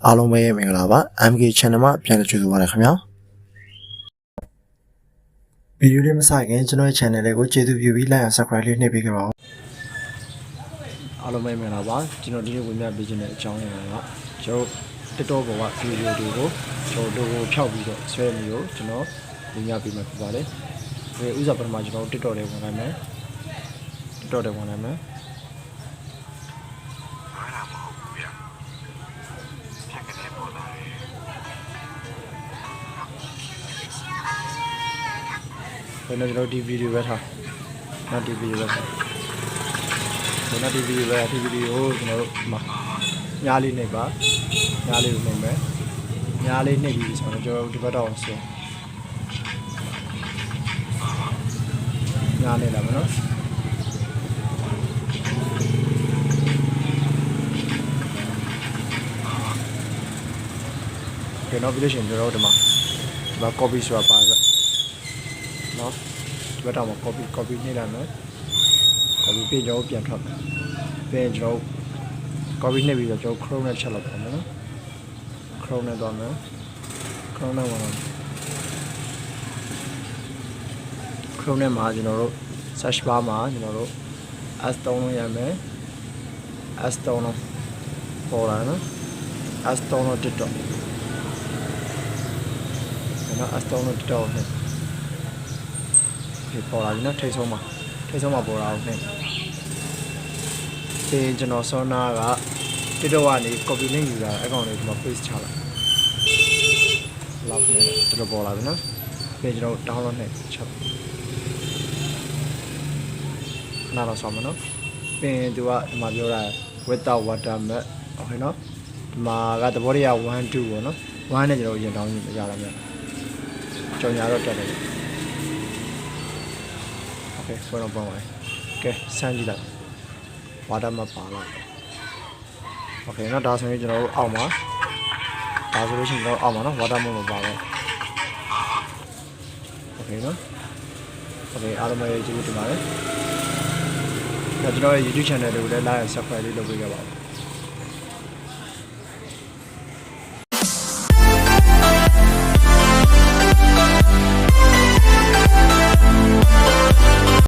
အားလုံးပဲမင်္ဂလာပါ MK Channel မှာပြန်လည်ကြိုဆိုပါရခင်ဗျာဗီဒီယိုလေးမစခင်ကျွန်တော်ရဲ့ channel လေးကိုကျေးဇူးပြုပြီး like and subscribe လေးနှိပ်ပေးကြပါဦးအားလုံးပဲမင်္ဂလာပါကျွန်တော်ဒီနေ့ဝင်ပြပေးခြင်းတဲ့အကြောင်းအရာကကျွန်တော် TikTok ပေါ်ကဗီဒီယိုတွေကိုကျွန်တော်တို့ဖြောက်ပြီးတော့ဆွဲမျိုးကိုကျွန်တော်ဝင်ပြပေးမှာဖြစ်ပါတယ်ဒီဥစားပထမကျွန်တော် TikTok လေးဝင်လိုက်မယ် TikTok လေးဝင်လိုက်မယ်ဘယ်နဲ့ကျွန်တော်ဒီဗီဒီယိုပဲထားနောက်ဒီဗီဒီယိုပဲထားဘယ်နဲ့ဒီဗီဒီယိုပဲဒီဗီဒီယိုကိုကျွန်တော်တို့ညားလေးနှိပ်ပါညားလေးကိုနှိပ်မယ်ညားလေးနှိပ်ပြီးဆိုတော့ကျွန်တော်ဒီဘက်တော့ဆိုညားလေးလာမယ်နော်ကျွန်တော်ပြီးလို့ရှိရင်ကျွန်တော်တို့ဒီမှာ copy ဆိုတာပါဆိုနော်ဒီဘက်တော့ copy နှိပ်လိုက်မယ် copy ပြီးကျွန်တော်ပြန်ထွက်မယ်ပြီးကျွန်တော် copy နှိပ်ပြီးတော့ကျွန်တော် Chrome နဲ့ချက်လောက်ပါမယ်နော် Chrome နဲ့တော့မယ် Chrome နဲ့ဝင်လာ Chrome နဲ့မှာကျွန်တော်တို့ search bar မှာကျွန်တော်တို့ S3 လို့ရမယ် S3 လို့ပေါ်လာနော် S3 လို့ TikTok နော် S3 လို့ TikTok နဲ့ဒီပေါ်လာပြီနော်ထိတ်ဆုံးမှာပေါ်လာအောင်နဲ့ဒီကျွန်တော်ဆောနာက TikTok ကနေ copy link ယူတာအကောင့်လေးဒီမှာ paste ချလိုက်လောက်နဲ့ဒီလိုပေါ်လာပြီနော်ပြီးကျွန်တော် download နဲ့ချက်နားတော့ဆောင်းမနော်ပြီးရင်သူကဒီမှာပြောတာ without watermark โอเคနော်ဒီမှာကသဘောတရား1 2ပေါ့နော်1နဲ့ကျွန်တော်ရင် down ရလာမယ်ကြောင်ညာတော့တက်တယ်โอเคဆိုတော့ပေါ့ပါကဲစမ်းကြည့်လိုက်ဝါတာမပါလာโอเคနော်ဒါဆိုရင်ကျွန်တော်တို့အောက်မှာဒါဆိုလို့ရှိရင်ကျွန်တော်အောက်မှာနော်ဝါတာမပါတော့โอเคနော်โอเคအားလုံးပဲကျေးဇူးတင်ပါတယ်ကျွန်တော်ရဲ့ YouTube channel လေးကိုလည်း like and subscribe လေးလုပ်ပေးကြပါဦး